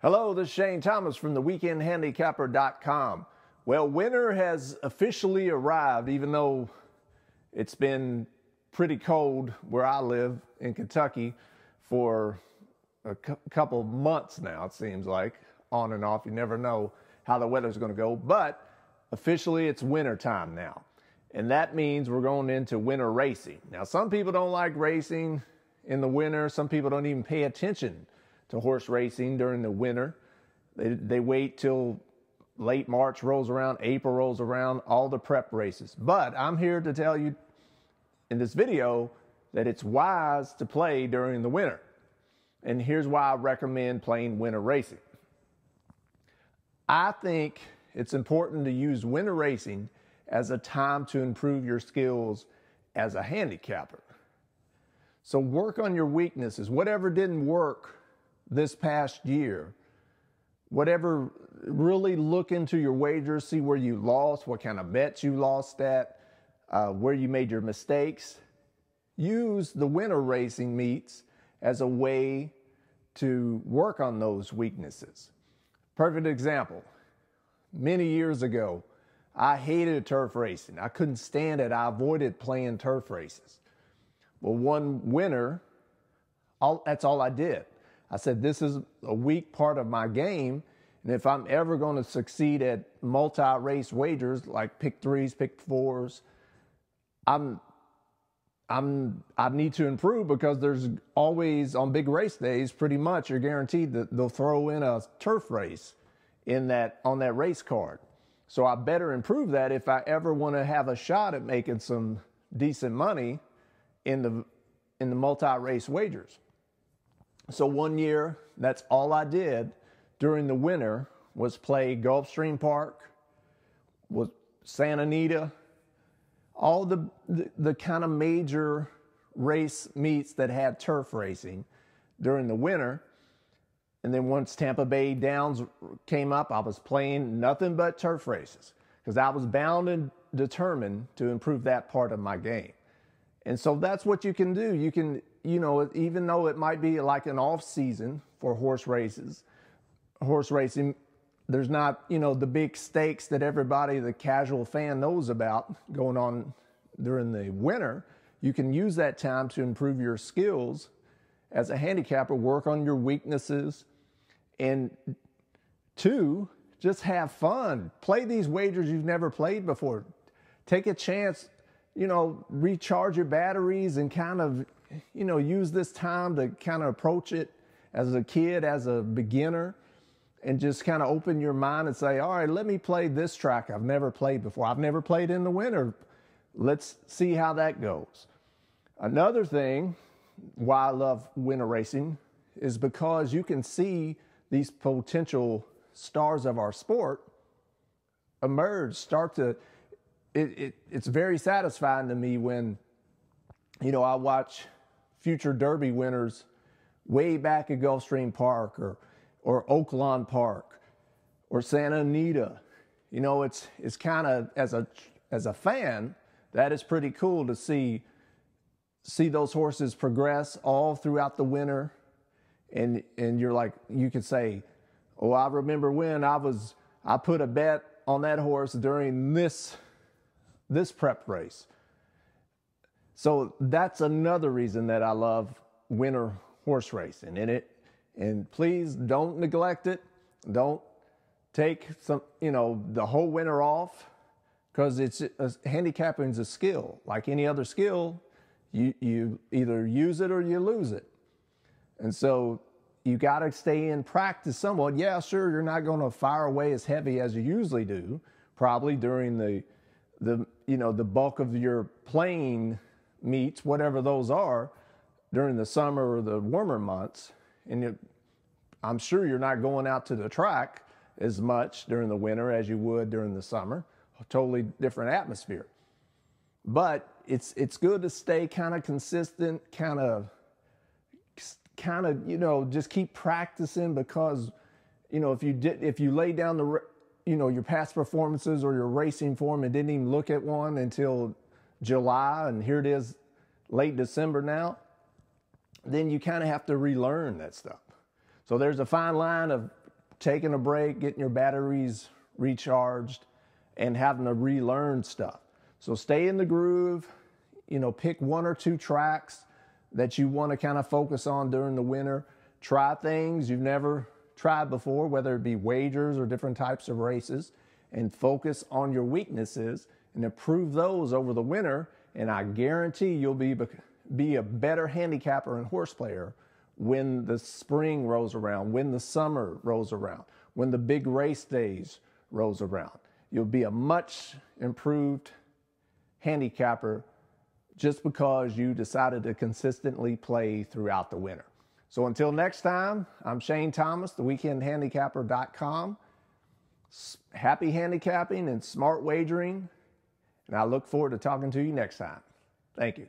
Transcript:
Hello, this is Shane Thomas from theweekendhandicapper.com. Well, winter has officially arrived, even though it's been pretty cold where I live in Kentucky for a couple months now, it seems like, on and off. You never know how the weather's going to go, but officially it's winter time now. And that means we're going into winter racing. Now, some people don't like racing in the winter. Some people don't even pay attention to horse racing during the winter. They wait till late March rolls around, April rolls around, all the prep races. But I'm here to tell you in this video that it's wise to play during the winter. And here's why I recommend playing winter racing. I think it's important to use winter racing as a time to improve your skills as a handicapper. So work on your weaknesses. Whatever didn't work this past year, whatever, really look into your wagers, see where you lost, what kind of bets you lost at, where you made your mistakes. Use the winter racing meets as a way to work on those weaknesses. Perfect example. Many years ago, I hated turf racing. I couldn't stand it. I avoided playing turf races. Well, one winter, that's all I did. I said, this is a weak part of my game, and if I'm ever going to succeed at multi-race wagers, like pick threes, pick fours, I need to improve, because there's always, on big race days, pretty much you're guaranteed that they'll throw in a turf race on that race card. So I better improve that if I ever want to have a shot at making some decent money in the multi-race wagers. So one year, that's all I did during the winter was play Gulfstream Park, was Santa Anita, all the kind of major race meets that had turf racing during the winter. And then once Tampa Bay Downs came up, I was playing nothing but turf races, because I was bound and determined to improve that part of my game. And so that's what you can do. You can, even though it might be like an off season for horse racing, there's not, the big stakes that everybody, the casual fan, knows about going on during the winter. You can use that time to improve your skills as a handicapper, work on your weaknesses, and two, just have fun. Play these wagers you've never played before. Take a chance, recharge your batteries and kind of, use this time to kind of approach it as a kid, as a beginner, and just kind of open your mind and say, all right, let me play this track I've never played before. I've never played in the winter. Let's see how that goes. Another thing why I love winter racing is because you can see these potential stars of our sport emerge, it's very satisfying to me when, I watch future Derby winners way back at Gulfstream Park or Oaklawn Park or Santa Anita. It's kind of, as a fan, that is pretty cool to see those horses progress all throughout the winter. And you're like, you could say, oh, I remember when I put a bet on that horse during this prep race. So that's another reason that I love winter horse racing. And please don't neglect it. Don't take the whole winter off, because handicapping is a skill. Like any other skill, you either use it or you lose it. And so you got to stay in practice somewhat. Yeah, sure, you're not going to fire away as heavy as you usually do, probably during the bulk of your playing meets, whatever those are, during the summer or the warmer months. And I'm sure you're not going out to the track as much during the winter as you would during the summer. A totally different atmosphere. But it's good to stay kind of consistent, kind of, just keep practicing, because, if you lay down your past performances or your racing form and didn't even look at one until July, and here it is late December now, then you kind of have to relearn that stuff. So there's a fine line of taking a break, getting your batteries recharged, and having to relearn stuff. So stay in the groove, pick 1 or 2 tracks that you want to kind of focus on during the winter. Try things you've never tried before, whether it be wagers or different types of races, and focus on your weaknesses and improve those over the winter. And I guarantee you'll be a better handicapper and horse player when the spring rolls around, when the summer rolls around, when the big race days rolls around. You'll be a much improved handicapper just because you decided to consistently play throughout the winter. So until next time, I'm Shane Thomas, theweekendhandicapper.com. Happy handicapping and smart wagering, and I look forward to talking to you next time. Thank you.